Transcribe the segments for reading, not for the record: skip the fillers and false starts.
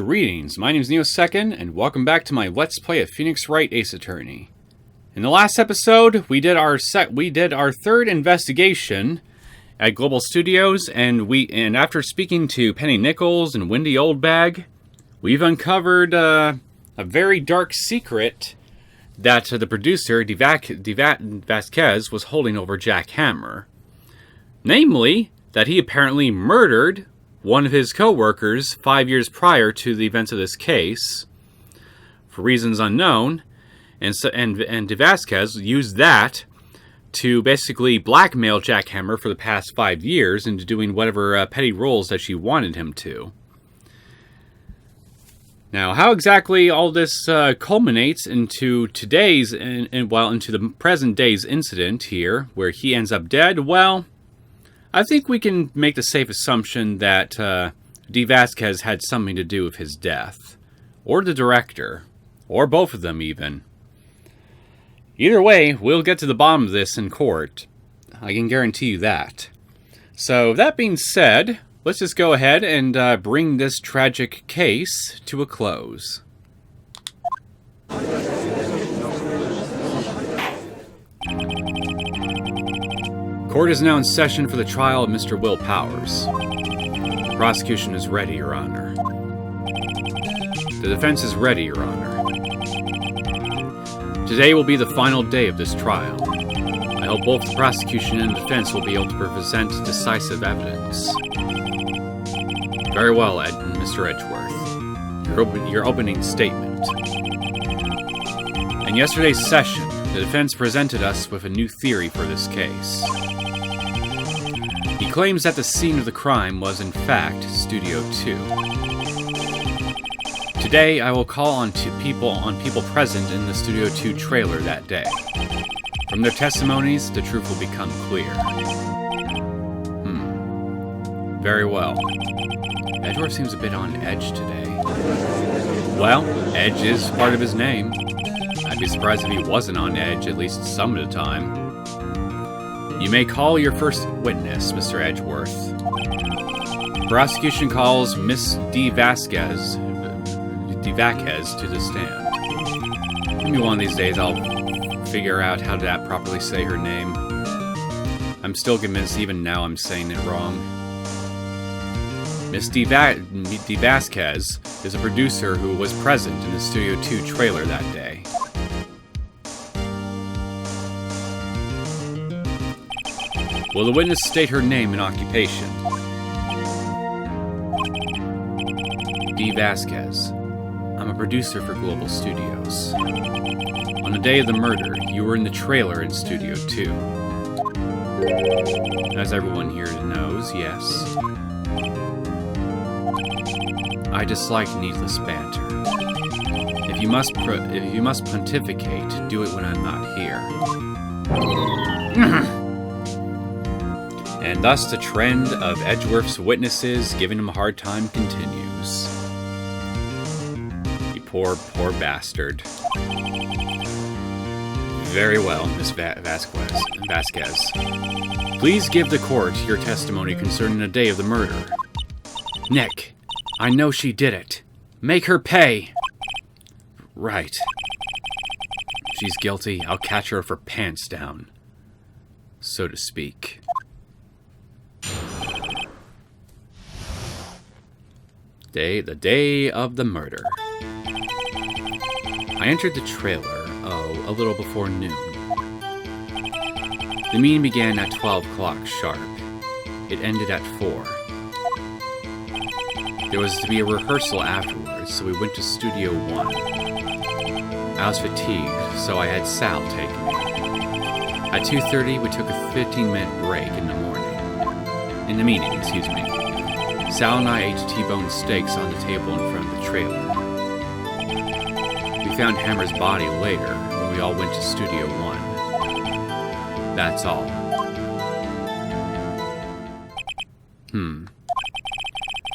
Greetings, my name is Neosekken, and welcome back to my Let's Play of Phoenix Wright Ace Attorney. In the last episode, we did our third investigation at Global Studios, and after speaking to Penny Nichols and Wendy Oldbag, we've uncovered a very dark secret that the producer, Vasquez, was holding over Jack Hammer. Namely, that he apparently murdered one of his co-workers 5 years prior to the events of this case, for reasons unknown, and Vasquez used that to basically blackmail Jack Hammer for the past 5 years into doing whatever petty roles that she wanted him to. Now, how exactly all this culminates into today's, into the present day's incident here, where he ends up dead, well, I think we can make the safe assumption that Vasquez had something to do with his death. Or the director. Or both of them, even. Either way, we'll get to the bottom of this in court. I can guarantee you that. So, that being said, let's just go ahead and bring this tragic case to a close. Court is now in session for the trial of Mr. Will Powers. The prosecution is ready, Your Honor. The defense is ready, Your Honor. Today will be the final day of this trial. I hope both the prosecution and defense will be able to present decisive evidence. Very well, Mr. Edgeworth. Your opening statement. In yesterday's session, the defense presented us with a new theory for this case. He claims that the scene of the crime was, in fact, Studio 2. Today, I will call on people present in the Studio 2 trailer that day. From their testimonies, the truth will become clear. Very well. Edgeworth seems a bit on edge today. Well, edge is part of his name. I'd be surprised if he wasn't on edge at least some of the time. You may call your first witness, Mr. Edgeworth. Prosecution calls Miss Vasquez to the stand. Maybe one of these days I'll figure out how to properly say her name. I'm still convinced even now I'm saying it wrong. Miss Vasquez is a producer who was present in the Studio 2 trailer that day. Will the witness state her name and occupation? Vasquez. I'm a producer for Global Studios. On the day of the murder, you were in the trailer in Studio 2. As everyone here knows, yes. I dislike needless banter. If you must pontificate, do it when I'm not here. And thus the trend of Edgeworth's witnesses giving him a hard time continues. You poor bastard. Very well, Miss Vasquez. Please give the court your testimony concerning the day of the murder. Nick, I know she did it. Make her pay. Right. If she's guilty, I'll catch her with her pants down. So to speak. The day of the murder. I entered the trailer, a little before noon. The meeting began at 12 o'clock sharp. It ended at 4. There was to be a rehearsal afterwards, so we went to Studio 1. I was fatigued, so I had Sal take me. At 2:30, we took a 15-minute break in the meeting, excuse me. Sal and I ate T-bone steaks on the table in front of the trailer. We found Hammer's body later when we all went to Studio 1. That's all.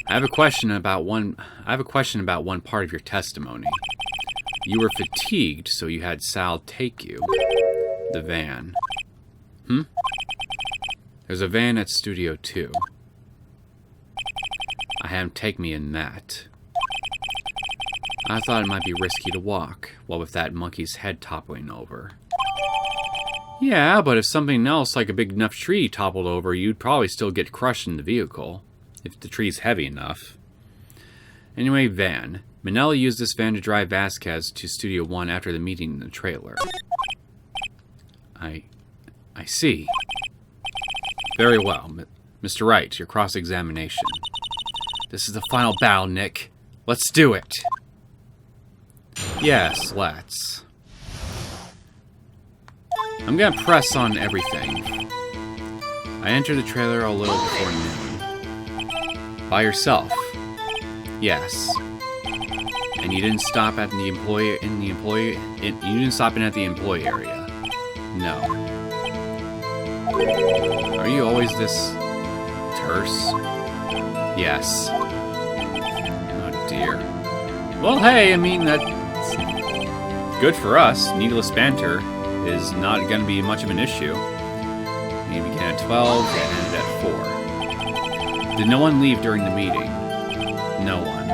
I have a question about one part of your testimony. You were fatigued, so you had Sal take you. The van. There's a van at Studio 2. I had him take me in that. I thought it might be risky to walk, what with that monkey's head toppling over. Yeah, but if something else like a big enough tree toppled over, you'd probably still get crushed in the vehicle, if the tree's heavy enough. Anyway, van. Manella used this van to drive Vasquez to Studio 1 after the meeting in the trailer. I see. Very well. Mr. Wright, your cross-examination. This is the final battle, Nick. Let's do it. Yes, let's. I'm gonna press on everything. I entered the trailer a little before noon. By yourself? Yes. And you didn't stop at the employee you didn't stop in at the employee area? No. Are you always this terse? Yes. Oh dear. Well, hey, I mean, that's good for us. Needless banter is not going to be much of an issue. We began at 12 and ended at 4. Did no one leave during the meeting? No one.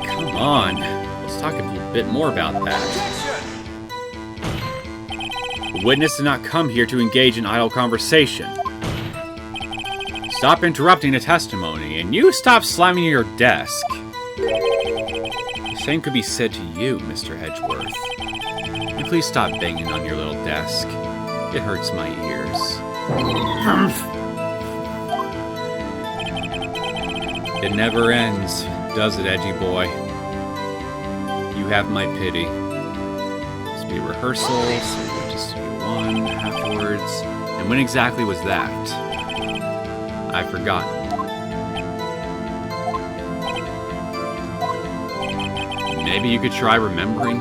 Come on. Let's talk a little bit more about that. The witness did not come here to engage in idle conversation. Stop interrupting the testimony, and you stop slamming your desk. The same could be said to you, Mr. Edgeworth. And please stop banging on your little desk. It hurts my ears. It never ends, does it, Edgy boy? You have my pity. This be rehearsals, just 1 afterwards. And when exactly was that? I've forgotten. Maybe you could try remembering?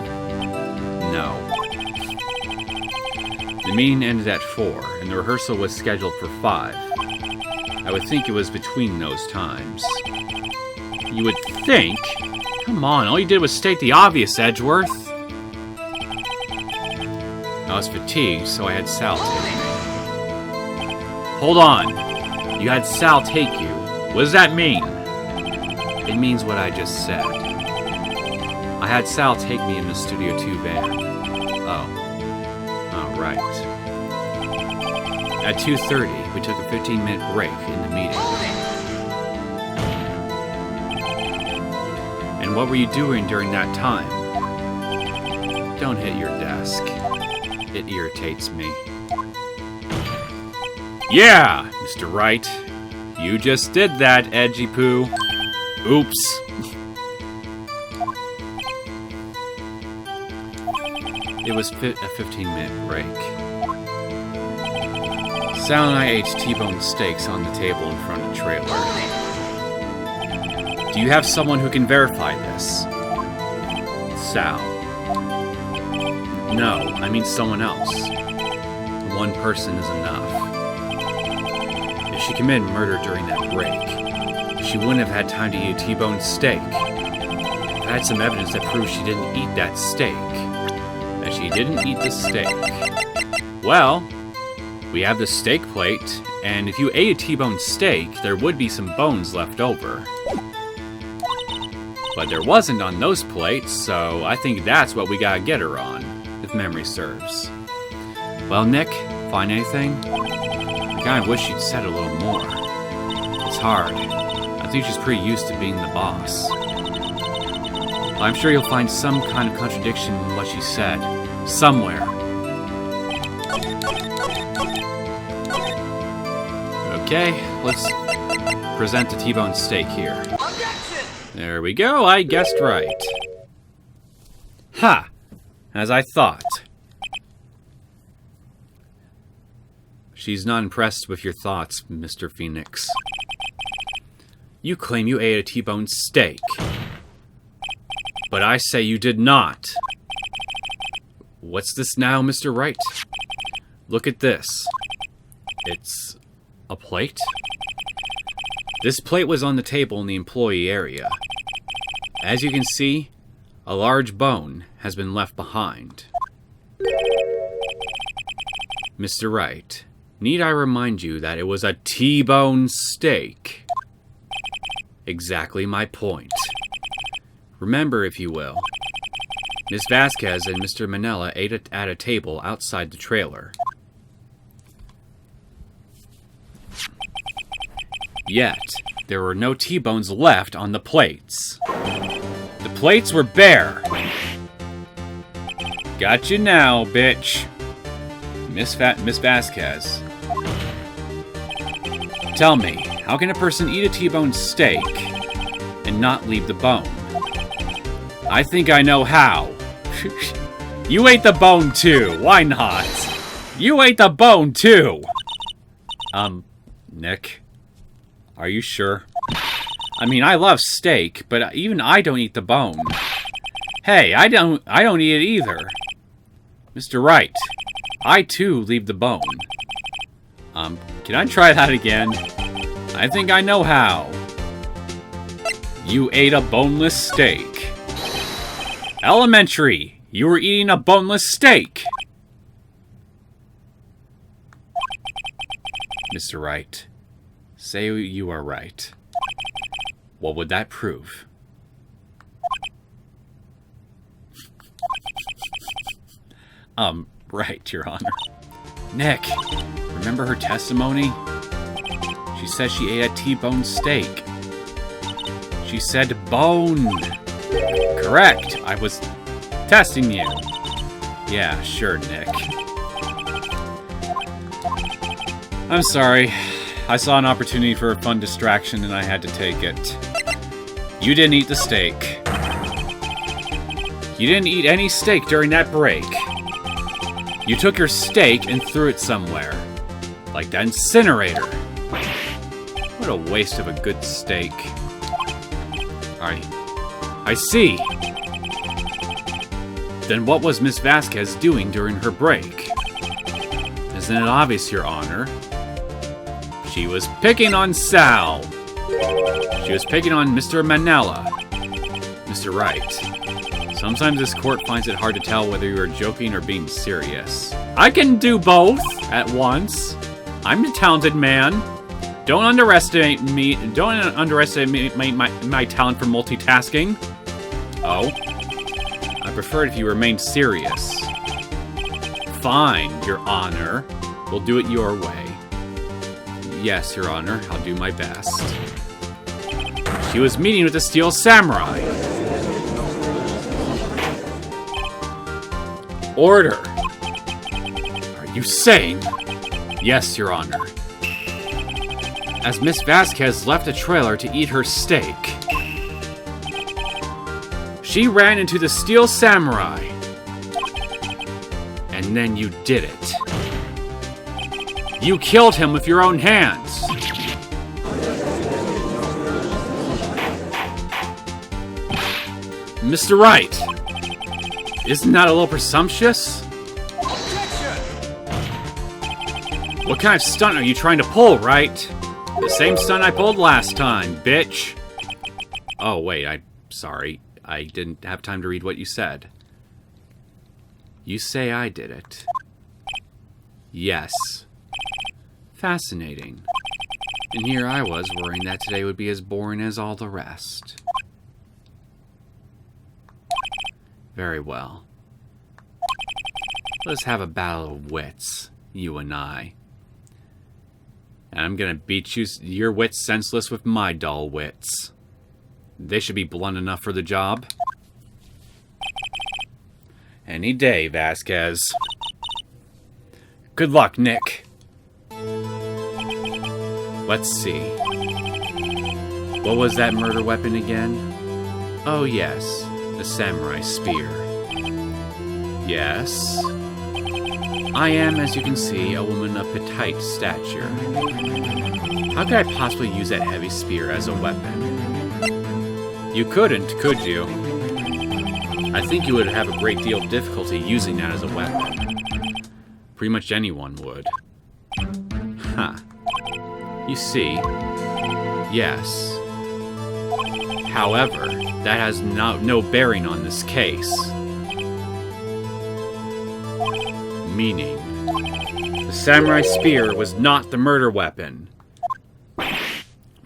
No. The meeting ended at 4, and the rehearsal was scheduled for 5. I would think it was between those times. You would think? Come on, all you did was state the obvious, Edgeworth. I was fatigued, so I had Sal take me. Hold on. You had Sal take you. What does that mean? It means what I just said. I had Sal take me in the Studio 2 van. Oh, right. At 2:30, we took a 15-minute break in the meeting. And what were you doing during that time? Don't hit your desk. It irritates me. Yeah, Mr. Wright. You just did that, Edgy Poo. Oops. It was a 15-minute break. Sal and I ate T-bone steaks on the table in front of the trailer. Do you have someone who can verify this? Sal. No, I mean someone else. One person is enough. If she committed murder during that break, she wouldn't have had time to eat a T-bone steak. I had some evidence that proves she didn't eat that steak. That she didn't eat the steak. Well, we have the steak plate, and if you ate a T-bone steak, there would be some bones left over. But there wasn't on those plates, so I think that's what we gotta get her on, if memory serves. Well, Nick, find anything? I kinda wish she'd said a little more. It's hard. I think she's pretty used to being the boss. I'm sure you'll find some kind of contradiction in what she said. Somewhere. Okay, let's present the T-bone steak here. There we go, I guessed right. Ha! As I thought. She's not impressed with your thoughts, Mr. Phoenix. You claim you ate a T-bone steak. But I say you did not. What's this now, Mr. Wright? Look at this. It's a plate? This plate was on the table in the employee area. As you can see, a large bone has been left behind. Mr. Wright, need I remind you that it was a T-bone steak? Exactly my point. Remember, if you will, Miss Vasquez and Mr. Manella ate at a table outside the trailer. Yet, there were no T-bones left on the plates. The plates were bare. Got you now, bitch. Miss Vasquez. Tell me, how can a person eat a T-bone steak and not leave the bone? I think I know how. You ate the bone too. Why not? You ate the bone too. Nick, are you sure? I mean, I love steak, but even I don't eat the bone. Hey, I don't eat it either. Mr. Wright, I too leave the bone. Can I try that again? I think I know how. You ate a boneless steak. Elementary, you were eating a boneless steak. Mr. Wright, say you are right. What would that prove? Right, Your Honor. Nick, remember her testimony? She said she ate a T-bone steak. She said bone. Correct. I was testing you. Yeah, sure, Nick. I'm sorry. I saw an opportunity for a fun distraction and I had to take it. You didn't eat the steak. You didn't eat any steak during that break. You took your steak and threw it somewhere. Like that incinerator. What a waste of a good steak. I see. Then what was Miss Vasquez doing during her break? Isn't it obvious, Your Honor? She was picking on Sal. She was picking on Mr. Manella. Mr. Wright. Sometimes this court finds it hard to tell whether you are joking or being serious. I can do both at once. I'm a talented man. Don't underestimate me. Don't underestimate my talent for multitasking. Oh? I prefer it if you remain serious. Fine, Your Honor. We'll do it your way. Yes, Your Honor. I'll do my best. She was meeting with the Steel Samurai. Order! Are you sane? Yes, Your Honor. As Miss Vasquez left the trailer to eat her steak, she ran into the Steel Samurai. And then you did it. You killed him with your own hands. Mr. Wright, isn't that a little presumptuous? What kind of stunt are you trying to pull, Wright? The same stunt I pulled last time, bitch. Oh, wait, I'm sorry. I didn't have time to read what you said. You say I did it. Yes. Fascinating. And here I was worrying that today would be as boring as all the rest. Very well. Let's have a battle of wits, you and I. And I'm gonna beat your wits senseless with my dull wits. They should be blunt enough for the job. Any day, Vasquez. Good luck, Nick. Let's see. What was that murder weapon again? Oh yes, the samurai spear. Yes. I am, as you can see, a woman of petite stature. How could I possibly use that heavy spear as a weapon? You couldn't, could you? I think you would have a great deal of difficulty using that as a weapon. Pretty much anyone would. Huh. You see, yes. However, that has no bearing on this case. Meaning, the samurai spear was not the murder weapon.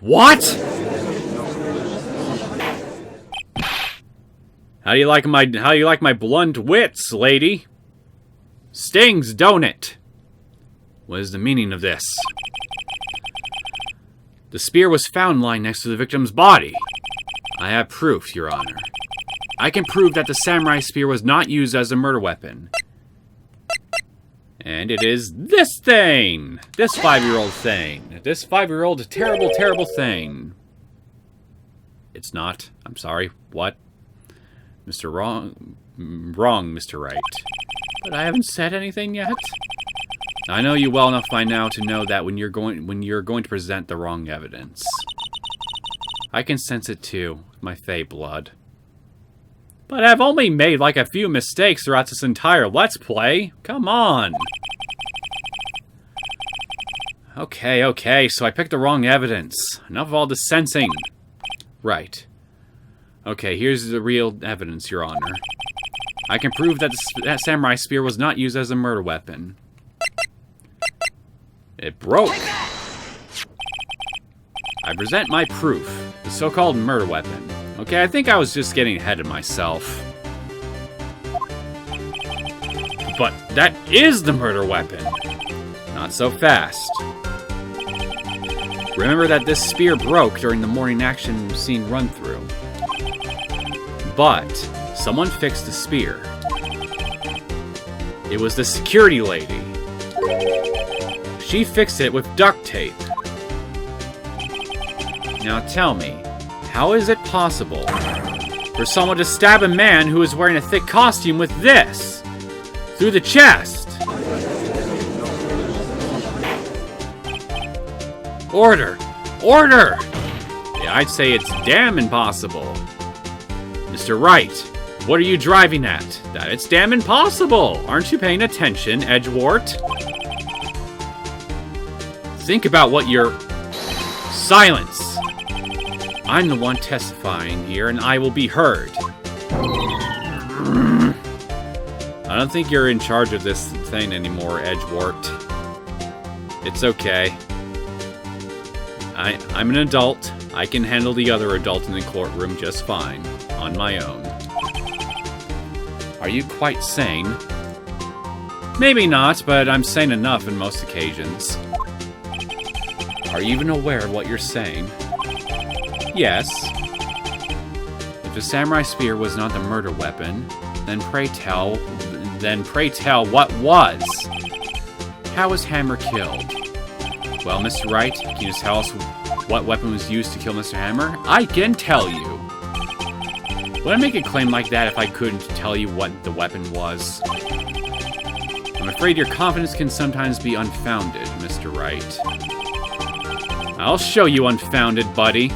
What? How do you like my blunt wits, lady? Stings, don't it? What is the meaning of this? The spear was found lying next to the victim's body. I have proof, Your Honor. I can prove that the samurai spear was not used as a murder weapon. And it is this thing! This 5-year-old thing. This 5-year-old terrible, terrible thing. It's not. I'm sorry. What? Mr. Wrong, Mr. Wright. But I haven't said anything yet. I know you well enough by now to know that when you're going to present the wrong evidence. I can sense it too, with my fey blood. But I've only made like a few mistakes throughout this entire Let's Play. Come on. Okay, so I picked the wrong evidence. Enough of all the sensing. Right. Okay, here's the real evidence, Your Honor. I can prove that that samurai spear was not used as a murder weapon. It broke. I present my proof. The so-called murder weapon. Okay, I think I was just getting ahead of myself. But that is the murder weapon. Not so fast. Remember that this spear broke during the morning action scene run-through. But someone fixed the spear. It was the security lady. She fixed it with duct tape. Now tell me, how is it possible for someone to stab a man who is wearing a thick costume with this? Through the chest? Order! Order! Yeah, I'd say it's damn impossible. Mr. Wright, what are you driving at? That it's damn impossible! Aren't you paying attention, Edgewort? Think about what you're... Silence! I'm the one testifying here, and I will be heard. I don't think you're in charge of this thing anymore, Edgewort. It's okay. I'm an adult. I can handle the other adult in the courtroom just fine, on my own. Are you quite sane? Maybe not, but I'm sane enough in most occasions. Are you even aware of what you're saying? Yes. If the samurai spear was not the murder weapon, then pray tell what was? How was Hammer killed? Well, Mr. Wright, can you tell us what weapon was used to kill Mr. Hammer? I can tell you. Would I make a claim like that if I couldn't tell you what the weapon was? I'm afraid your confidence can sometimes be unfounded, Mr. Wright. I'll show you unfounded, buddy.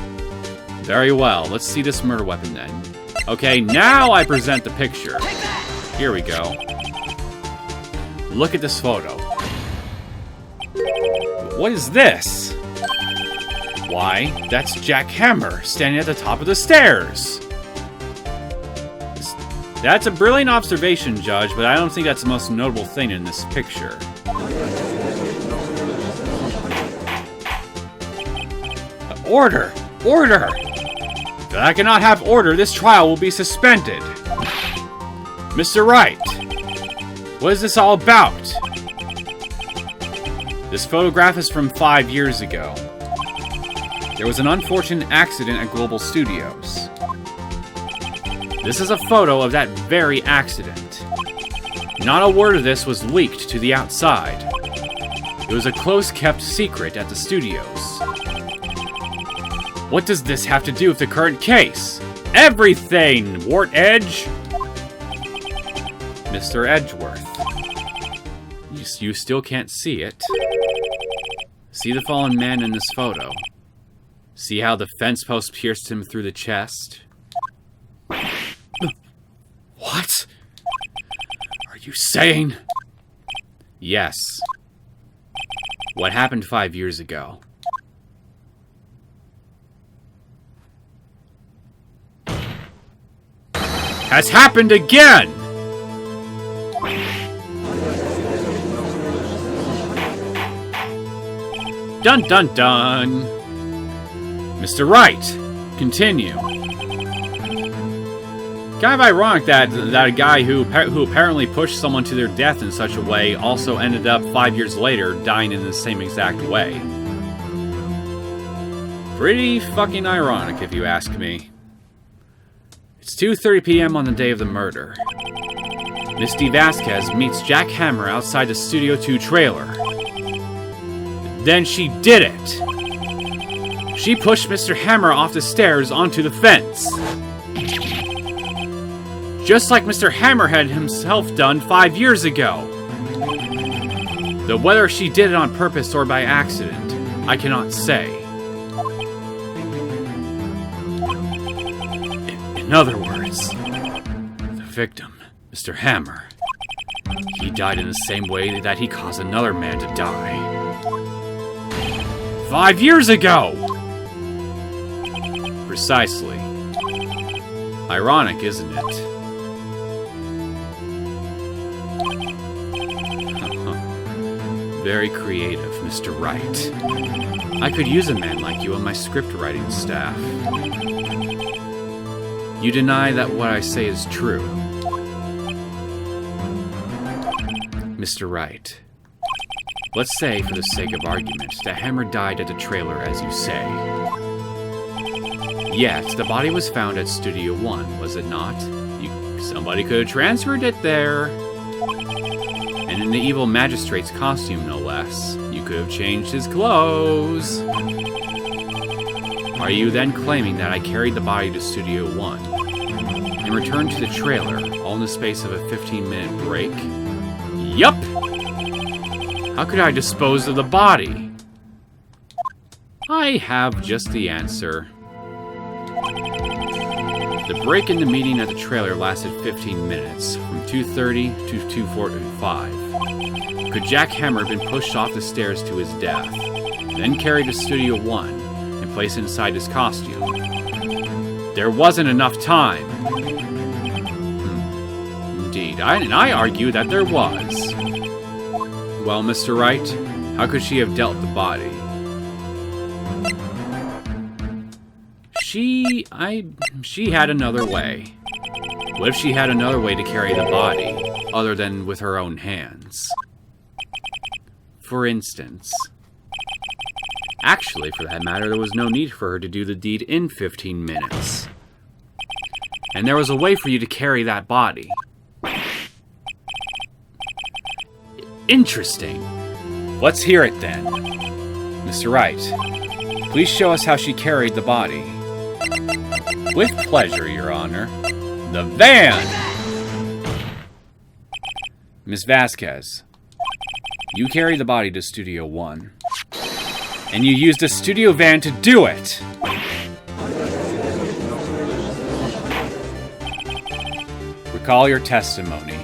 Very well, let's see this murder weapon then. Okay, now I present the picture. Here we go. Look at this photo. What is this? Why, that's Jack Hammer standing at the top of the stairs. That's a brilliant observation, Judge, but I don't think that's the most notable thing in this picture. Order! Order! If I cannot have order, this trial will be suspended. Mr. Wright, what is this all about? This photograph is from 5 years ago. There was an unfortunate accident at Global Studios. This is a photo of that very accident. Not a word of this was leaked to the outside. It was a close-kept secret at the studios. What does this have to do with the current case? Everything, Wart Edge! Mr. Edgeworth. You still can't see it. See the fallen man in this photo. See how the fence post pierced him through the chest? What? Are you saying? Yes. What happened 5 years ago? Has happened again! Dun dun dun! Mr. Wright, continue. Kind of ironic that a guy who apparently pushed someone to their death in such a way also ended up 5 years later dying in the same exact way. Pretty fucking ironic, if you ask me. It's 2:30 p.m. on the day of the murder. Misty Vasquez meets Jack Hammer outside the Studio 2 trailer. Then she did it! She pushed Mr. Hammer off the stairs onto the fence. Just like Mr. Hammer had himself done 5 years ago. Though whether she did it on purpose or by accident, I cannot say. In other words, the victim, Mr. Hammer, he died in the same way that he caused another man to die. 5 years ago! Precisely. Ironic, isn't it? Very creative, Mr. Wright. I could use a man like you on my script writing staff. You deny that what I say is true. Mr. Wright, let's say, for the sake of argument, that Hammer died at the trailer, as you say. Yet, the body was found at Studio 1, was it not? Somebody could have transferred it there. And in the evil magistrate's costume, no less. You could have changed his clothes. Are you then claiming that I carried the body to Studio 1 and returned to the trailer, all in the space of a 15-minute break? Yup! How could I dispose of the body? I have just the answer. The break in the meeting at the trailer lasted 15 minutes, from 2:30 to 2:45. Could Jack Hammer have been pushed off the stairs to his death, then carried to Studio 1 and placed inside his costume? There wasn't enough time. Indeed, I argue that there was. Well, Mr. Wright, how could she have dealt the body? She had another way. What if she had another way to carry the body, other than with her own hands? For instance. Actually, for that matter, there was no need for her to do the deed in 15 minutes. And there was a way for you to carry that body. Interesting. Let's hear it then. Mr. Wright, please show us how she carried the body. With pleasure, Your Honor. The van! Miss Vasquez, you carried the body to Studio 1. And you used a studio van to do it! Recall your testimony.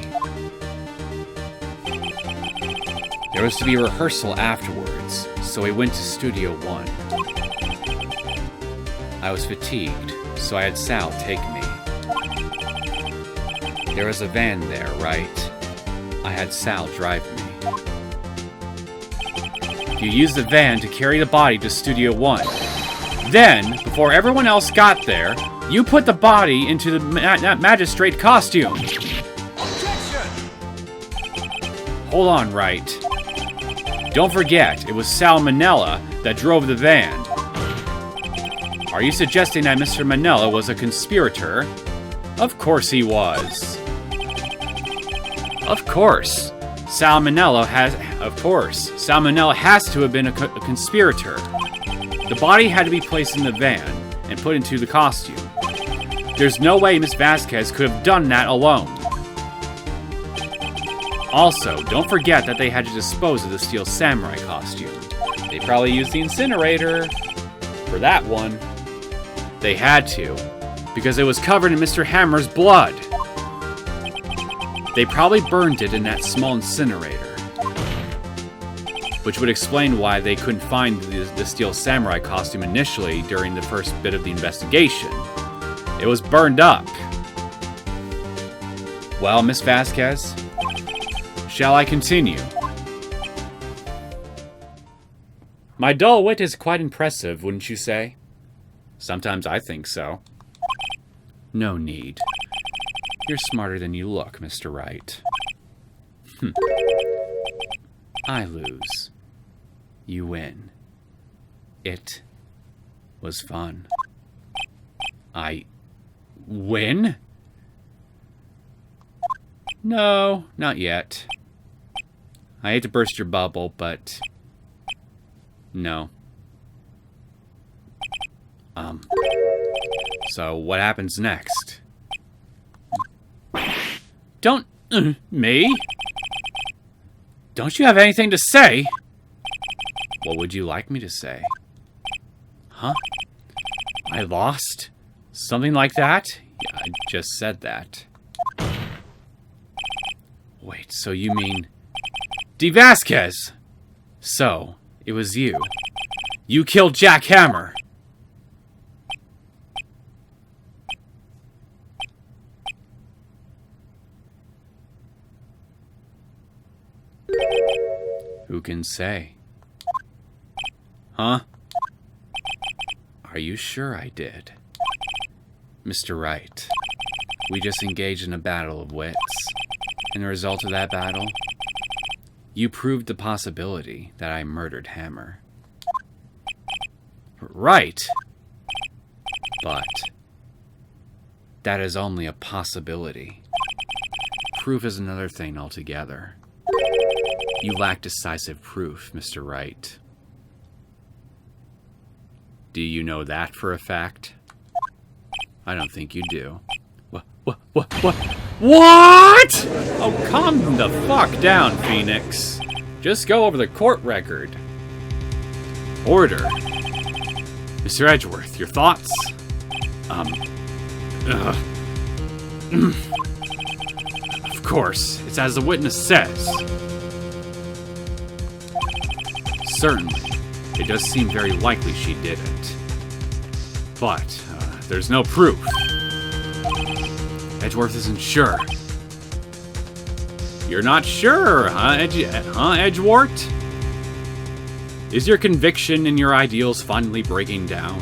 There was to be a rehearsal afterwards, so we went to Studio 1. I was fatigued, so I had Sal take me. There was a van there, right? I had Sal drive me. You used the van to carry the body to Studio 1. Then, before everyone else got there, you put the body into the magistrate costume. Objection! Hold on, Wright. Don't forget, it was Sal Manella that drove the van. Are you suggesting that Mr. Manella was a conspirator? Of course he was. Of course. Sal Manella has to have been a conspirator. The body had to be placed in the van and put into the costume. There's no way Miss Vasquez could have done that alone. Also, don't forget that they had to dispose of the Steel Samurai costume. They probably used the incinerator for that one. They had to, because it was covered in Mr. Hammer's blood. They probably burned it in that small incinerator. Which would explain why they couldn't find the Steel Samurai costume initially during the first bit of the investigation. It was burned up. Well, Miss Vasquez, shall I continue? My dull wit is quite impressive, wouldn't you say? Sometimes I think so. No need. You're smarter than you look, Mr. Wright. I lose. You win. It was fun. I win? No, not yet. I hate to burst your bubble, but no. So what happens next? Don't... me? Don't you have anything to say? What would you like me to say? Huh? I lost? Something like that? Yeah, I just said that. Wait, so you mean... Vasquez! So, it was you. You killed Jack Hammer! Who can say? Huh? Are you sure I did? Mr. Wright, we just engaged in a battle of wits. And the result of that battle, you proved the possibility that I murdered Hammer. Right. But that is only a possibility. Proof is another thing altogether. You lack decisive proof, Mr. Wright. Do you know that for a fact? I don't think you do. What? What? Oh, calm the fuck down, Phoenix. Just go over the court record. Order. Mr. Edgeworth, your thoughts? Of course, it's as the witness says. Certainly. It does seem very likely she did it. But, there's no proof. Edgeworth isn't sure. You're not sure, huh, Edgewort? Is your conviction in your ideals finally breaking down?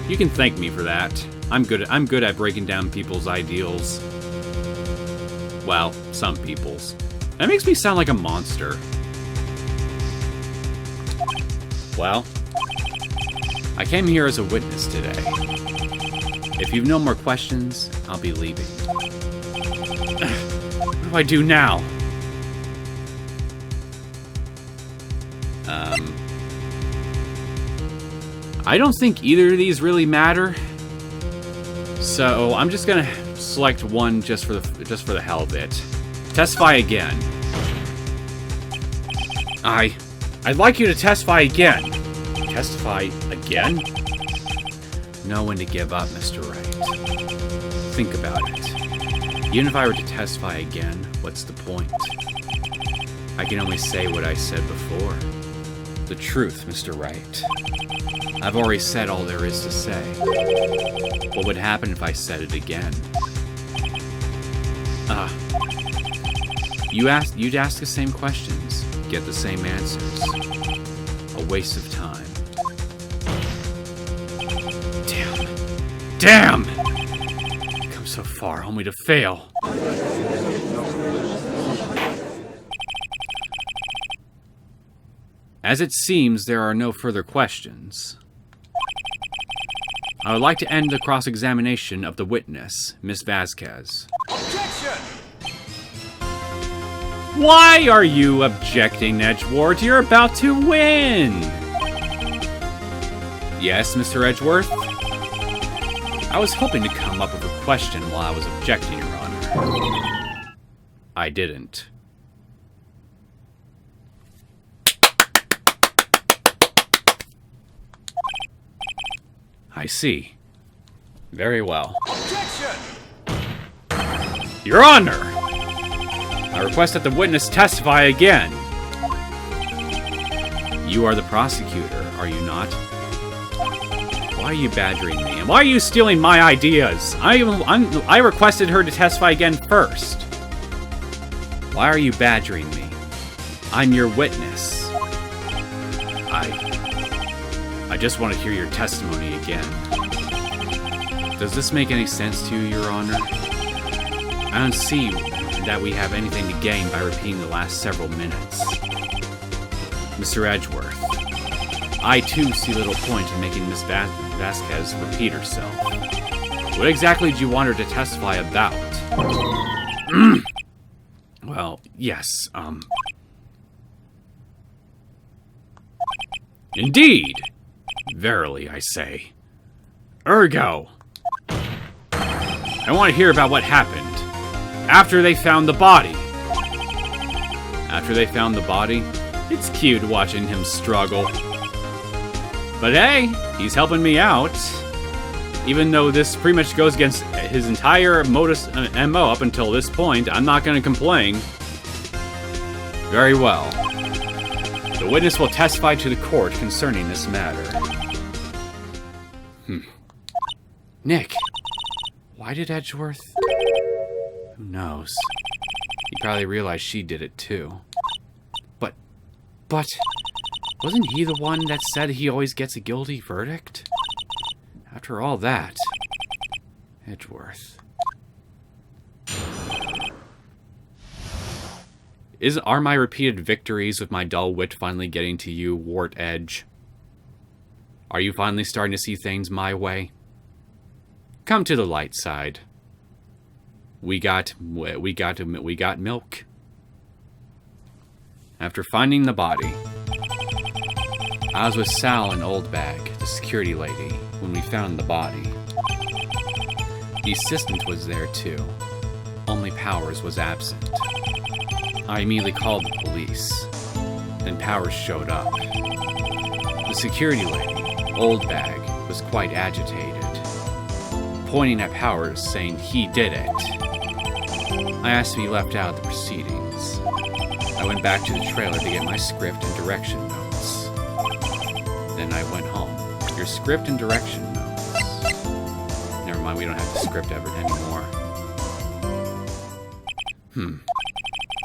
You can thank me for that. I'm good at breaking down people's ideals. Well, some people's. That makes me sound like a monster. Well, I came here as a witness today. If you've no more questions, I'll be leaving. What do I do now? I don't think either of these really matter. So I'm just gonna select one just for the hell of it. Testify again. I'd like you to testify again. Testify again? Know when to give up, Mr. Wright. Think about it. Even if I were to testify again, what's the point? I can only say what I said before. The truth, Mr. Wright. I've already said all there is to say. What would happen if I said it again? You'd ask the same questions, get the same answers. A waste of time. Damn! Come so far, only to fail. As it seems, there are no further questions. I would like to end the cross-examination of the witness, Miss Vasquez. Objection! Why are you objecting, Edgeworth? You're about to win! Yes, Mr. Edgeworth? I was hoping to come up with a question while I was objecting, Your Honor. I didn't. I see. Very well. Objection! Your Honor! I request that the witness testify again. You are the prosecutor, are you not? Why are you badgering me? And why are you stealing my ideas? I requested her to testify again first. Why are you badgering me? I'm your witness. I just want to hear your testimony again. Does this make any sense to you, Your Honor? I don't see that we have anything to gain by repeating the last several minutes. Mr. Edgeworth, I too see little point in making Miss Vasquez repeat herself. What exactly do you want her to testify about? Well, yes, Indeed! Verily, I say. Ergo! I want to hear about what happened after they found the body. After they found the body? It's cute watching him struggle. But hey, he's helping me out. Even though this pretty much goes against his entire modus MO up until this point, I'm not going to complain. Very well. The witness will testify to the court concerning this matter. Nick, why did Edgeworth? Who knows? He probably realized she did it too. But, wasn't he the one that said he always gets a guilty verdict? After all that, Edgeworth. Are my repeated victories with my dull wit finally getting to you, Wart Edge? Are you finally starting to see things my way? Come to the light side. We got milk. After finding the body, I was with Sal and Oldbag, the security lady, when we found the body. The assistant was there too. Only Powers was absent. I immediately called the police. Then Powers showed up. The security lady, Oldbag, was quite agitated, pointing at Powers saying he did it. I asked to be left out of the proceedings. I went back to the trailer to get my script and direction notes. Then I went home. Your script and direction notes. Never mind, we don't have the script ever anymore.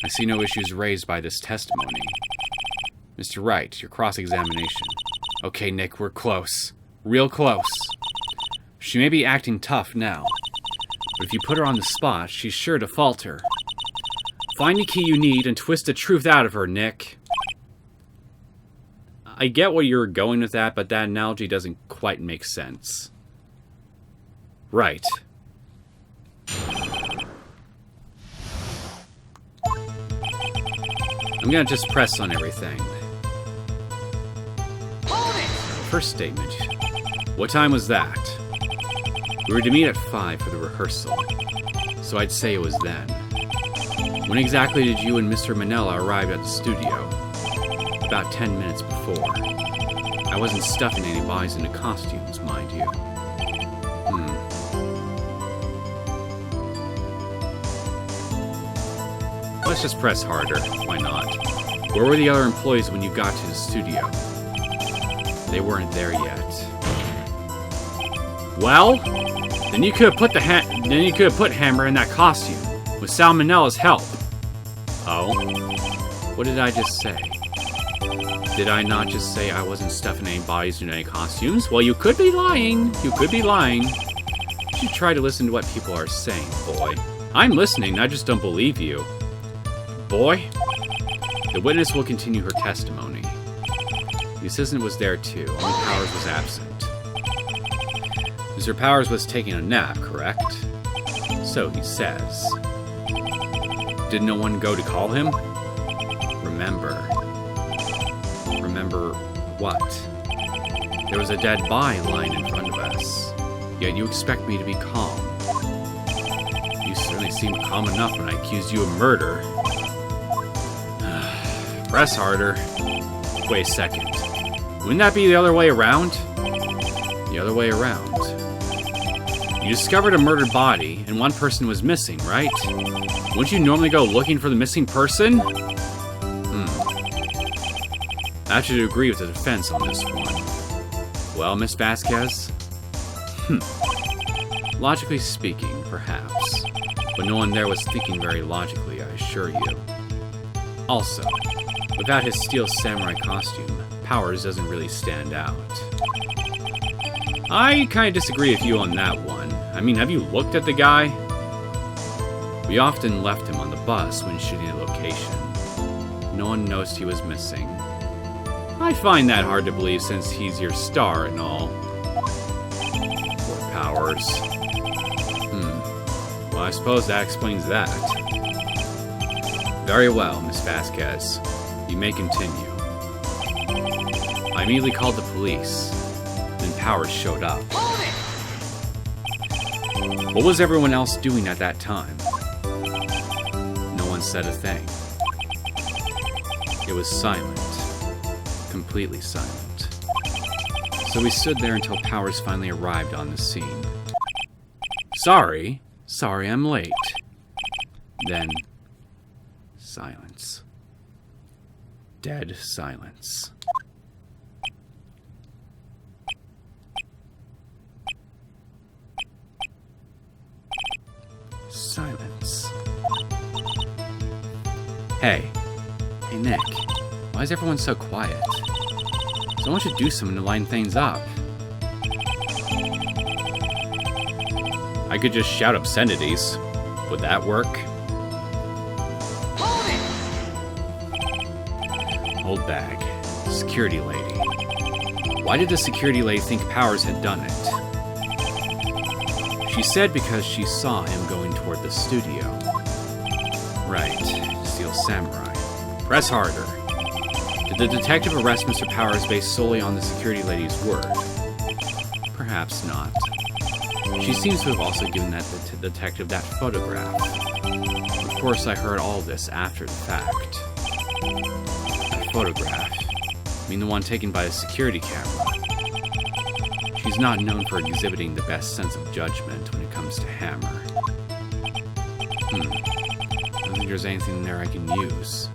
I see no issues raised by this testimony. Mr. Wright, your cross-examination. Okay, Nick, we're close. Real close. She may be acting tough now, but if you put her on the spot, she's sure to falter. Find the key you need and twist the truth out of her, Nick. I get where you're going with that, but that analogy doesn't quite make sense. Right. I'm gonna just press on everything. First statement. What time was that? We were to meet at 5 for the rehearsal, so I'd say it was then. When exactly did you and Mr. Manella arrive at the studio? About 10 minutes before. I wasn't stuffing any bodies into costumes, mind you. Let's just press harder. Why not? Where were the other employees when you got to the studio? They weren't there yet. Well, then you could have put Hammer in that costume with Salmonella's help. Oh, what did I just say? Did I not just say I wasn't stuffing any bodies in any costumes? Well, you could be lying. You could be lying. You should try to listen to what people are saying, boy. I'm listening. I just don't believe you. Boy, the witness will continue her testimony. The assistant was there too, only Powers was absent. Mr. Powers was taking a nap, correct? So he says. Did no one go to call him? Remember what? There was a dead body lying in front of us, yet you expect me to be calm. You certainly seemed calm enough when I accused you of murder. Press harder. Wait a second. Wouldn't that be the other way around? The other way around. You discovered a murdered body, and one person was missing, right? Wouldn't you normally go looking for the missing person? I have to agree with the defense on this one. Well, Miss Vasquez? Logically speaking, perhaps. But no one there was thinking very logically, I assure you. Also, without his steel samurai costume, Powers doesn't really stand out. I kind of disagree with you on that one. I mean, have you looked at the guy? We often left him on the bus when shooting a location. No one noticed he was missing. I find that hard to believe since he's your star and all. Poor Powers. Well, I suppose that explains that. Very well, Miss Vasquez. You may continue. I immediately called the police. Then Powers showed up. What was everyone else doing at that time? No one said a thing. It was silent. Completely silent. So we stood there until Powers finally arrived on the scene. Sorry I'm late. Then, silence. Dead silence. Silence. Hey, Nick. Why is everyone so quiet? Someone should do something to line things up. I could just shout obscenities. Would that work? Old bag. Security lady. Why did the security lady think Powers had done it? She said because she saw him going toward the studio. Right. Steel Samurai. Press harder. Did the detective arrest Mr. Powers based solely on the security lady's word? Perhaps not. She seems to have also given that detective that photograph. Of course, I heard all this after the fact. That photograph? I mean the one taken by a security camera. She's not known for exhibiting the best sense of judgment when it comes to Hammer. I don't think there's anything there I can use.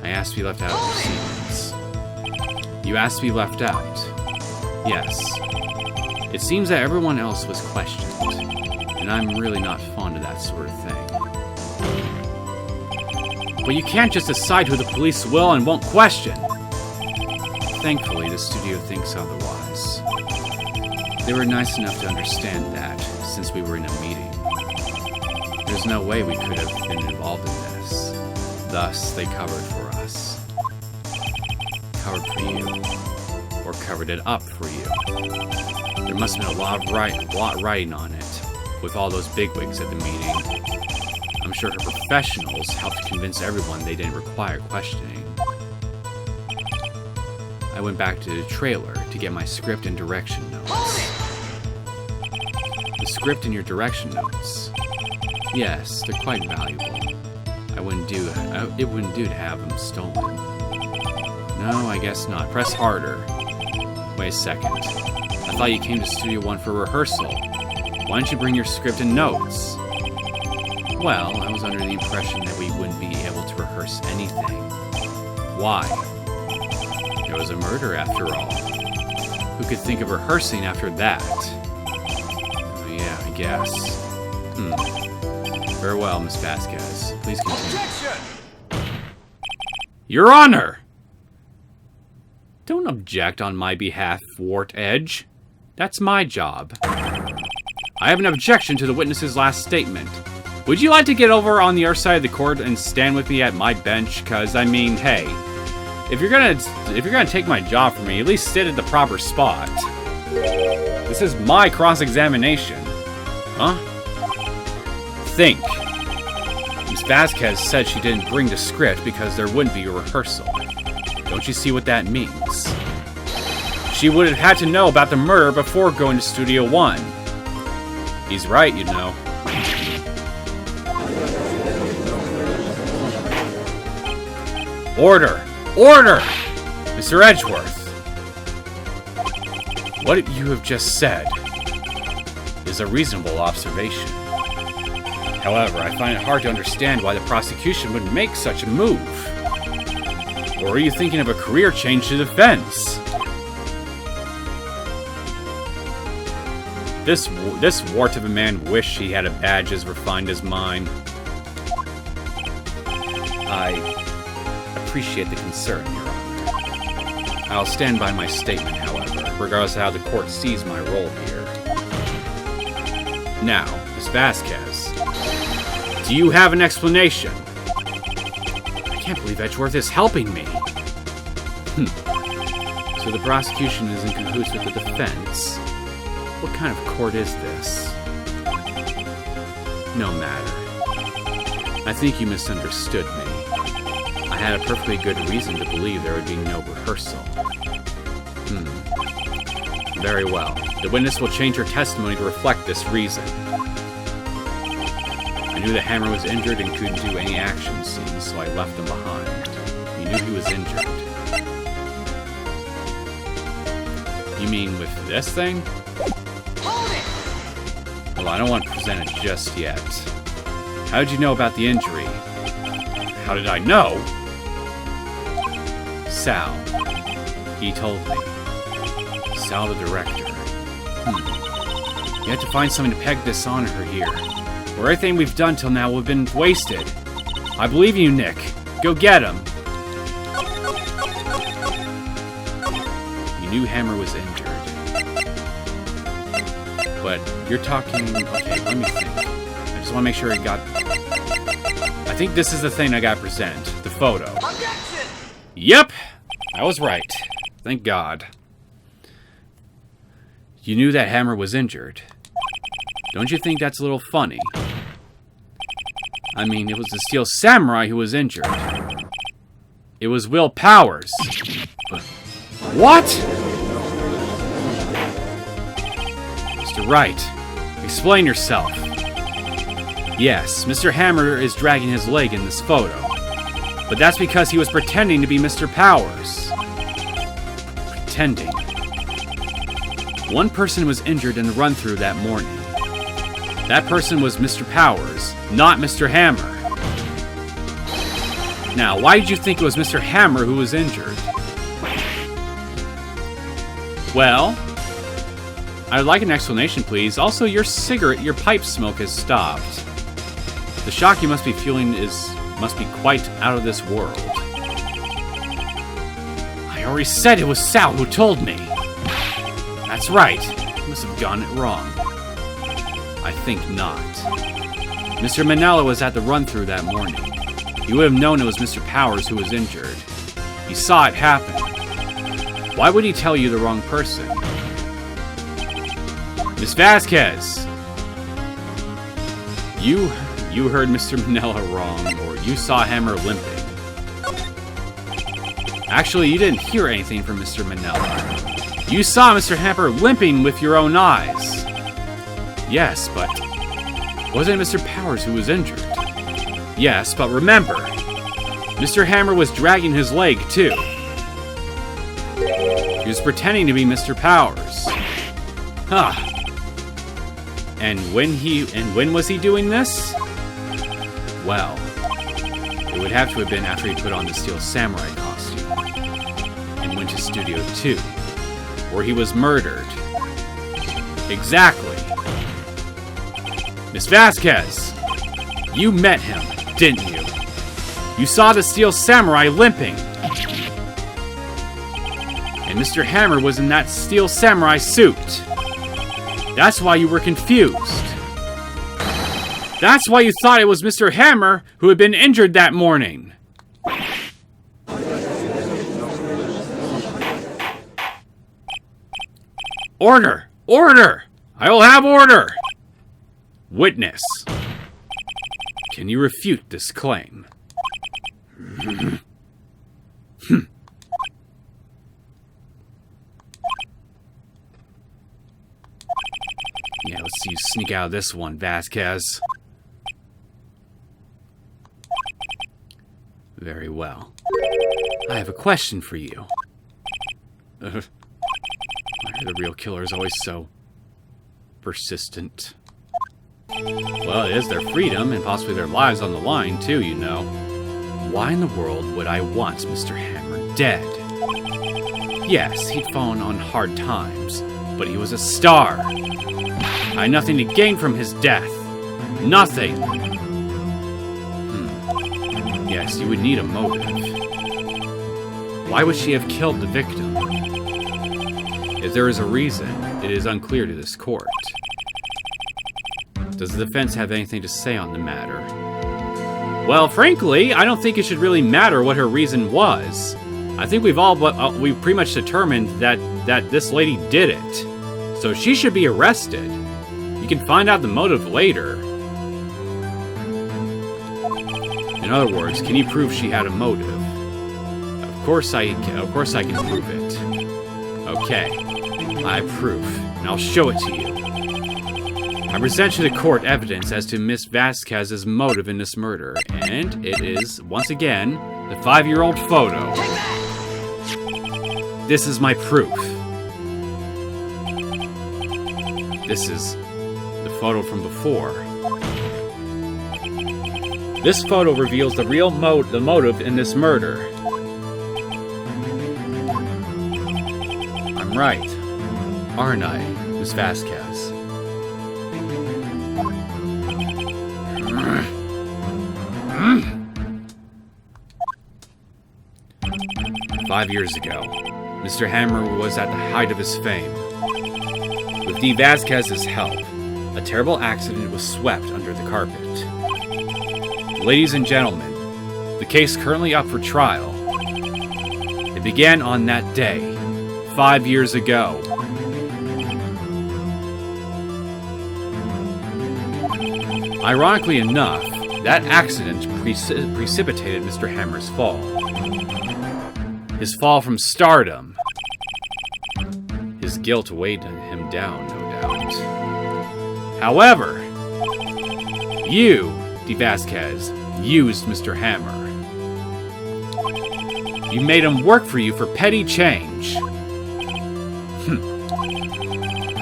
I asked to be left out of proceedings. You asked to be left out? Yes. It seems that everyone else was questioned, and I'm really not fond of that sort of thing. But you can't just decide who the police will and won't question! Thankfully, the studio thinks otherwise. They were nice enough to understand that, since we were in a meeting. There's no way we could have been involved in this. Thus, they covered for us. Covered for you. Or covered it up for you. There must have been a lot of writing on it, with all those bigwigs at the meeting. I'm sure her professionals helped convince everyone they didn't require questioning. I went back to the trailer to get my script and direction notes. The script and your direction notes? Yes, they're quite valuable. It wouldn't do to have them stolen. No, I guess not. Press harder. Wait a second. I thought you came to Studio 1 for rehearsal. Why don't you bring your script and notes? Well, I was under the impression that we wouldn't be able to rehearse anything. Why? There was a murder after all. Who could think of rehearsing after that? Oh, yeah, I guess. Very well, Miss Vasquez. Please continue. Objection! Your Honor! Don't object on my behalf, Wart Edge. That's my job. I have an objection to the witness's last statement. Would you like to get over on the other side of the court and stand with me at my bench? Cause I mean, hey, if you're gonna take my job from me, at least sit at the proper spot. This is my cross-examination. Huh? Think. Ms. Vasquez said she didn't bring the script because there wouldn't be a rehearsal. Don't you see what that means? She would have had to know about the murder before going to Studio 1. He's right, you know. Order! Order! Mr. Edgeworth. What you have just said is a reasonable observation. However, I find it hard to understand why the prosecution would make such a move. Or are you thinking of a career change to defense? This wart of a man wished he had a badge as refined as mine. I appreciate the concern, Your Honor. I'll stand by my statement, however, regardless of how the court sees my role here. Now, Miss Vasquez, do you have an explanation? I can't believe Edgeworth is helping me. So the prosecution is in cahoots with the defense. What kind of court is this? No matter. I think you misunderstood me. I had a perfectly good reason to believe there would be no rehearsal. Very well. The witness will change her testimony to reflect this reason. I knew the hammer was injured and couldn't do any action scenes, so I left him behind. He knew he was injured. You mean with this thing? Hold it! Well, I don't want to present it just yet. How did you know about the injury? How did I know? Sal. He told me. Sal, the director. You have to find something to peg this on her here. Or everything we've done till now will have been wasted. I believe in you, Nick. Go get him. You knew Hammer was injured. But you're talking... Okay, let me think. I just want to make sure I got... I think this is the thing I got to present. The photo. Objection! Yep! I was right. Thank God. You knew that Hammer was injured. Don't you think that's a little funny? I mean, it was the Steel Samurai who was injured. It was Will Powers. But what? Mr. Wright, explain yourself. Yes, Mr. Hammer is dragging his leg in this photo. But that's because he was pretending to be Mr. Powers. Pretending. One person was injured in the run-through that morning. That person was Mr. Powers, not Mr. Hammer. Now, why did you think it was Mr. Hammer who was injured? Well, I'd like an explanation, please. Also, your pipe smoke has stopped. The shock you must be feeling must be quite out of this world. I already said it was Sal who told me. That's right. I must have gotten it wrong. I think not. Mr. Manella was at the run-through that morning. He would have known it was Mr. Powers who was injured. He saw it happen. Why would he tell you the wrong person? Miss Vasquez! You heard Mr. Manella wrong, or you saw Hammer limping. Actually, you didn't hear anything from Mr. Manella. You saw Mr. Hammer limping with your own eyes. Yes, but wasn't it Mr. Powers who was injured? Yes, but remember, Mr. Hammer was dragging his leg too. He was pretending to be Mr. Powers. Huh. And when was he doing this? Well, it would have to have been after he put on the Steel Samurai costume and went to Studio 2. Where he was murdered. Exactly. Miss Vasquez, you met him, didn't you? You saw the Steel Samurai limping. And Mr. Hammer was in that Steel Samurai suit. That's why you were confused. That's why you thought it was Mr. Hammer who had been injured that morning. Order! Order! I will have order! Witness. Can you refute this claim? Yeah, let's see you sneak out of this one, Vasquez. Very well. I have a question for you. Why are the real killers always so persistent? Well, it is their freedom and possibly their lives on the line, too, you know. Why in the world would I want Mr. Hammer dead? Yes, he'd fallen on hard times, but he was a star. I had nothing to gain from his death. Nothing. Yes, you would need a motive. Why would she have killed the victim? If there is a reason, it is unclear to this court. Does the defense have anything to say on the matter? Well, frankly, I don't think it should really matter what her reason was. I think we've pretty much determined that this lady did it. So she should be arrested. You can find out the motive later. In other words, can you prove she had a motive? Of course I can prove it. Okay, I have proof, and I'll show it to you. I present to the court evidence as to Miss Vasquez's motive in this murder, and it is, once again, the 5-year-old photo. This is my proof. This is the photo from before. This photo reveals the real motive in this murder. I'm right, aren't I, Miss Vasquez? 5 years ago, Mr. Hammer was at the height of his fame. With Dee Vasquez's help, a terrible accident was swept under the carpet. Ladies and gentlemen, the case currently up for trial. It began on that day, 5 years ago. Ironically enough, that accident precipitated Mr. Hammer's fall. His fall from stardom. His guilt weighed him down, no doubt. However, you, Dee Vasquez, used Mr. Hammer. You made him work for you for petty change.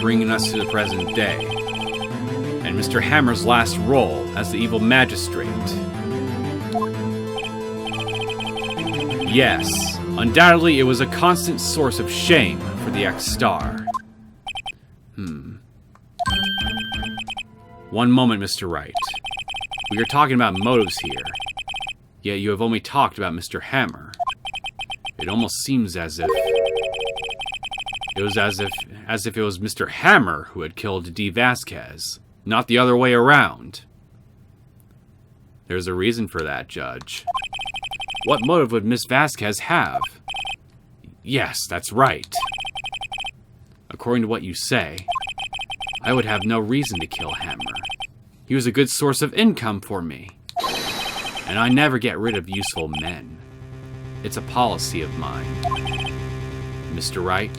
Bringing us to the present day, and Mr. Hammer's last role as the evil magistrate. Yes, undoubtedly it was a constant source of shame for the ex-star. One moment, Mr. Wright. We are talking about motives here, yet you have only talked about Mr. Hammer. It almost seems as if it was Mr. Hammer who had killed Dee Vasquez, not the other way around. There's a reason for that, Judge. What motive would Miss Vasquez have? Yes, that's right. According to what you say, I would have no reason to kill Hammer. He was a good source of income for me. And I never get rid of useful men. It's a policy of mine. Mr. Wright,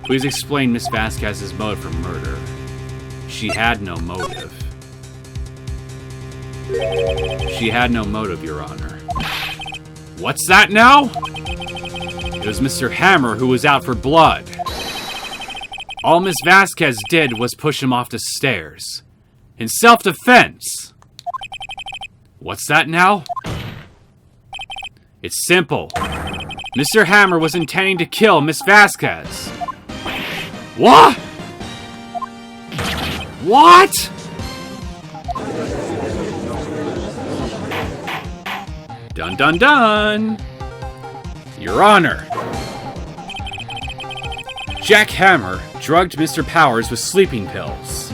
please explain Miss Vasquez's motive for murder. She had no motive. She had no motive, Your Honor. What's that now? It was Mr. Hammer who was out for blood. All Miss Vasquez did was push him off the stairs. In self-defense. What's that now? It's simple. Mr. Hammer was intending to kill Miss Vasquez. What? What? Dun dun dun! Your Honor! Jack Hammer drugged Mr. Powers with sleeping pills.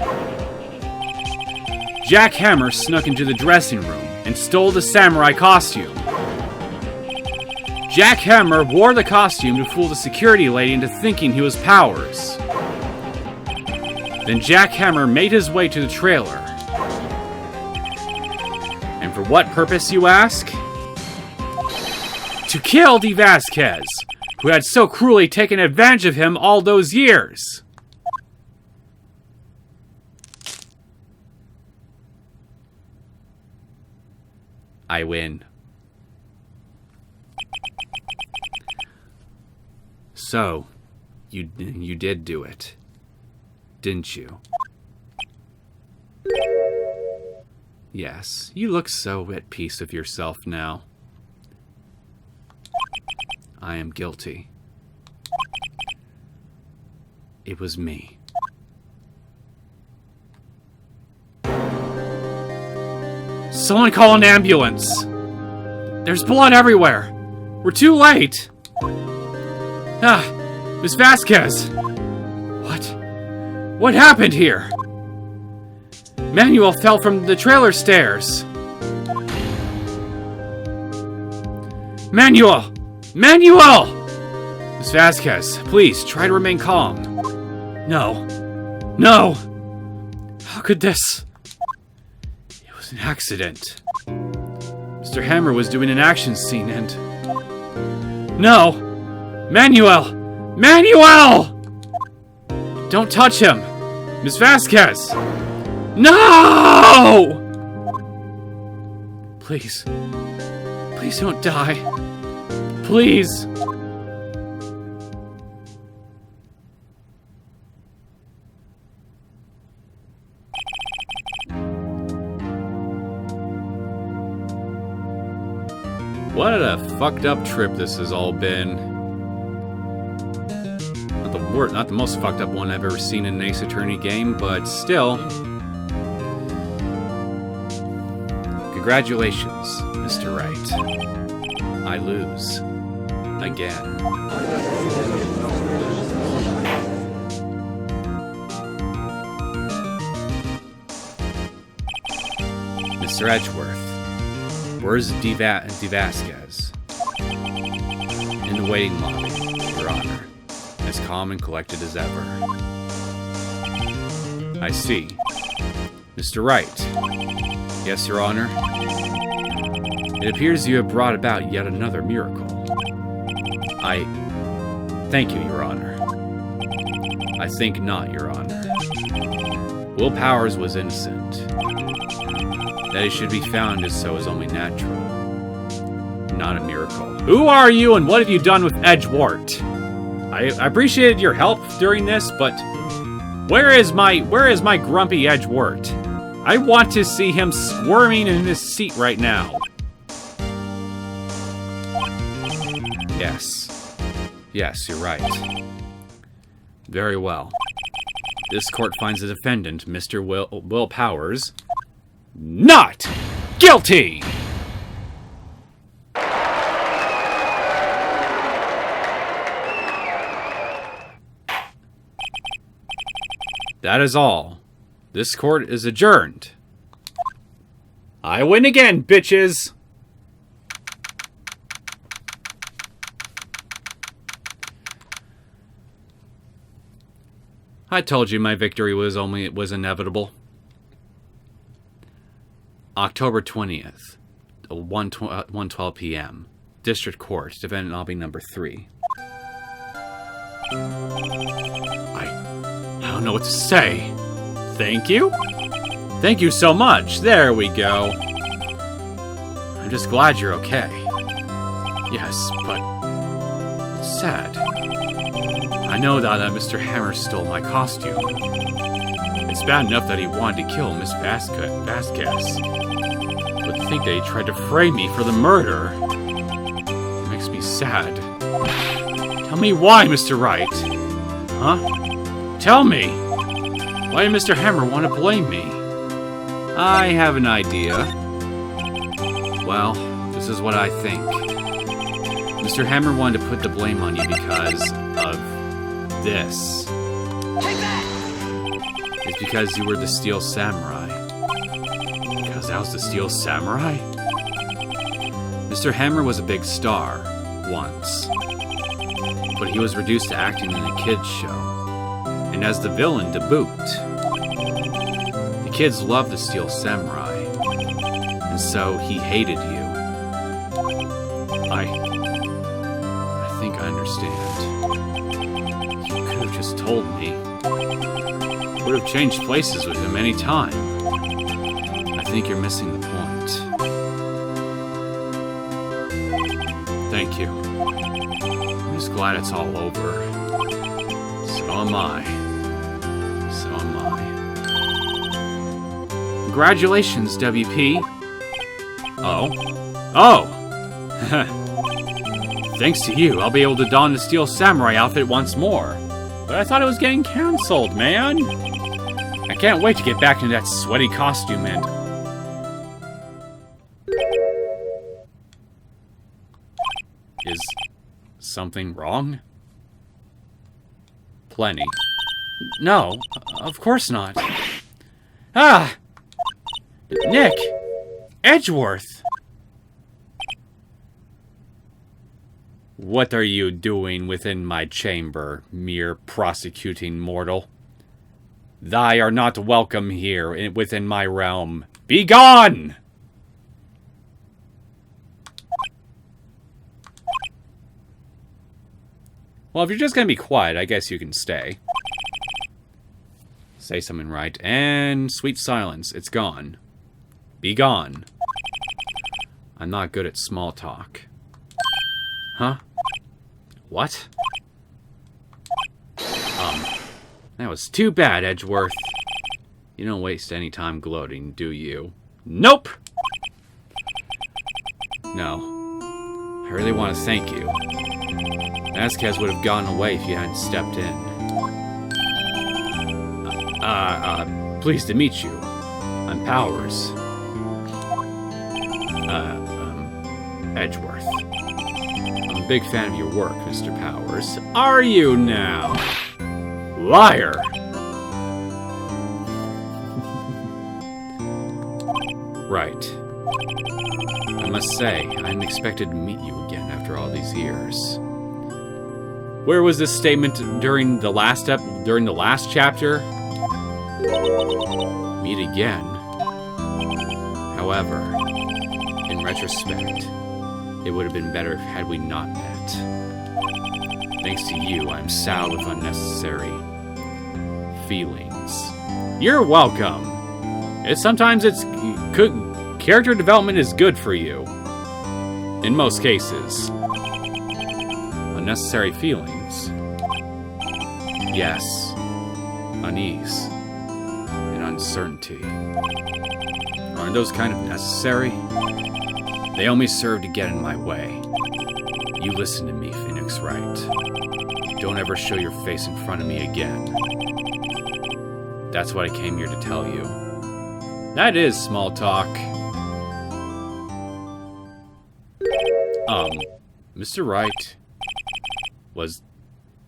Jack Hammer snuck into the dressing room and stole the samurai costume. Jack Hammer wore the costume to fool the security lady into thinking he was Powers. Then Jack Hammer made his way to the trailer. And for what purpose, you ask? To kill Dee Vasquez, who had so cruelly taken advantage of him all those years. I win. So, you did do it, didn't you? Yes, you look so at peace with yourself now. I am guilty. It was me. Someone call an ambulance! There's blood everywhere! We're too late! Miss Vasquez! What? What happened here? Manuel fell from the trailer stairs! Manuel! Manuel! Miss Vasquez, please, try to remain calm. No. No! How could this? It was an accident. Mr. Hammer was doing an action scene and... No! Manuel! Manuel! Don't touch him! Miss Vasquez! No! Please. Please don't die. Please. What a fucked up trip this has all been. Not the most fucked up one I've ever seen in an Ace Attorney game, but still. Congratulations, Mr. Wright. I lose. Again. Mr. Edgeworth, where's Vasquez? In the waiting lobby, Your Honor. As calm and collected as ever. I see. Mr. Wright. Yes, Your Honor. It appears you have brought about yet another miracle. Thank you, Your Honor. I think not, Your Honor. Will Powers was innocent. That he should be found as so is only natural. Not a miracle. Who are you and what have you done with Edgewort? I appreciated your help during this, but where is my grumpy Edgewort? I want to see him squirming in his seat right now. Yes. Yes, you're right. Very well. This court finds the defendant, Mr. Will Powers, not guilty! That is all. This court is adjourned. I win again, bitches! I told you my victory was inevitable. October 20th, 1:12 p.m. District Court, defendant lobby number 3. I don't know what to say. Thank you? Thank you so much. There we go. I'm just glad you're okay. Yes, but it's sad. I know that Mr. Hammer stole my costume. It's bad enough that he wanted to kill Miss Vasquez. But to think that he tried to frame me for the murder makes me sad. Tell me why, Mr. Wright. Huh? Tell me! Why did Mr. Hammer want to blame me? I have an idea. Well, this is what I think. Mr. Hammer wanted to put the blame on you because of this. Take that! It's because you were the Steel Samurai. Because I was the Steel Samurai? Mr. Hammer was a big star, once. But he was reduced to acting in a kid's show. And as the villain to boot. The kids loved the Steel Samurai. And so he hated you. I think I understand. You could have just told me. Would have changed places with him any time. I think you're missing the point. Thank you. I'm just glad it's all over. So am I. So am I. Congratulations, WP. Oh. Oh! Thanks to you, I'll be able to don the Steel Samurai outfit once more. But I thought it was getting cancelled, man. I can't wait to get back into that sweaty costume and... Is something wrong? Plenty. No, of course not. Ah! Nick! Edgeworth! What are you doing within my chamber, mere prosecuting mortal? Thy are not welcome here within my realm. Be gone! Well, if you're just gonna be quiet, I guess you can stay. Say something right. And sweet silence. It's gone. Be gone. I'm not good at small talk. Huh? What? That was too bad, Edgeworth. You don't waste any time gloating, do you? Nope! No. I really want to thank you. Vasquez would have gone away if you hadn't stepped in. Pleased to meet you. I'm Powers. Edgeworth. I'm a big fan of your work, Mr. Powers. Are you now? Liar! Right. I must say, I hadn't expected to meet you again after all these years. Where was this statement during the last chapter? Meet again. However, in retrospect, it would have been better had we not met. Thanks to you, I'm soured with unnecessary feelings. You're welcome. Sometimes character development is good for you. In most cases. Unnecessary feelings. Yes. Unease. And uncertainty. Aren't those kind of necessary? They only serve to get in my way. You listen to me, Phoenix Wright. Don't ever show your face in front of me again. That's what I came here to tell you. That is small talk. Mr. Wright, was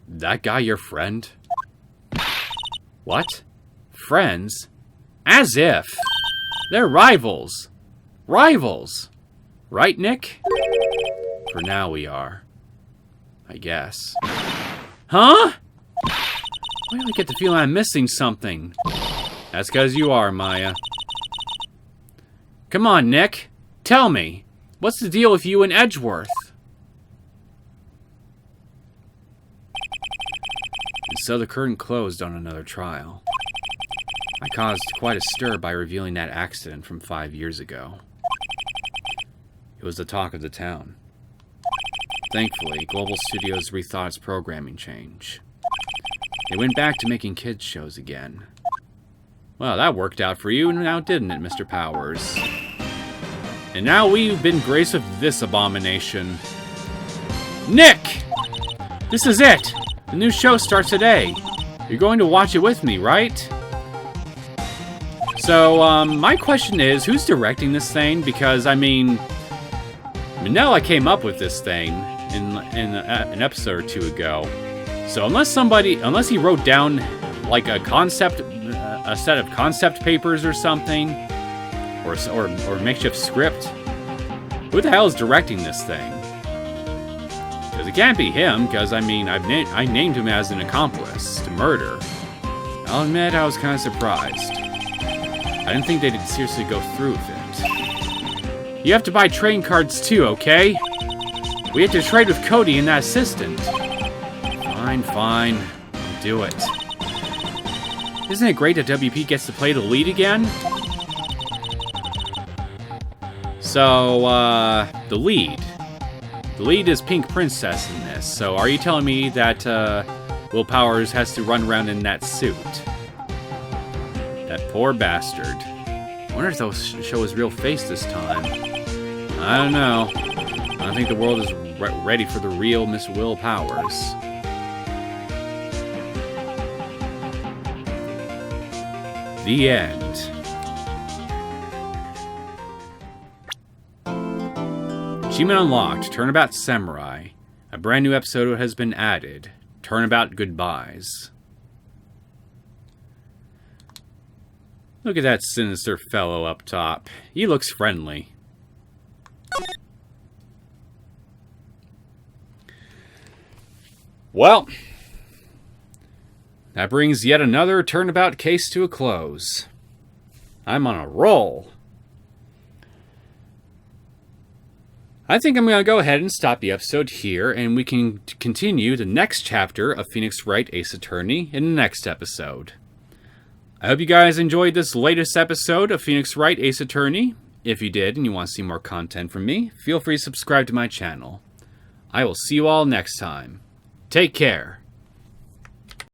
that guy your friend? What? Friends? As if! They're rivals! Rivals! Right, Nick? For now we are. I guess. Huh? Why do I get the feeling I'm missing something? That's because you are, Maya. Come on, Nick. Tell me. What's the deal with you and Edgeworth? And so the curtain closed on another trial. I caused quite a stir by revealing that accident from 5 years ago. It was the talk of the town. Thankfully, Global Studios rethought its programming change. They went back to making kids' shows again. Well, that worked out for you now, didn't it, Mr. Powers? And now we've been graced with this abomination. Nick! This is it! The new show starts today. You're going to watch it with me, right? So, my question is, who's directing this thing? Because, I mean, Manila came up with this thing in an episode or two ago. So unless he wrote down like a set of concept papers or something, or makeshift script, who the hell is directing this thing? Because it can't be him. Because I mean, I named him as an accomplice to murder. I'll admit I was kind of surprised. I didn't think they'd seriously go through with it. You have to buy trading cards too, okay? We have to trade with Cody and that assistant. Fine. I'll do it. Isn't it great that WP gets to play the lead again? So, the lead. The lead is Pink Princess in this. So, are you telling me that, Will Powers has to run around in that suit? That poor bastard. I wonder if they'll show his real face this time. I don't know. I don't think the world is ready for the real Miss Will Powers. The end. Achievement unlocked. Turnabout Samurai. A brand new episode has been added. Turnabout Goodbyes. Look at that sinister fellow up top. He looks friendly. Well, that brings yet another turnabout case to a close. I'm on a roll. I think I'm going to go ahead and stop the episode here, and we can continue the next chapter of Phoenix Wright Ace Attorney in the next episode. I hope you guys enjoyed this latest episode of Phoenix Wright Ace Attorney. If you did and you want to see more content from me, feel free to subscribe to my channel. I will see you all next time. Take care.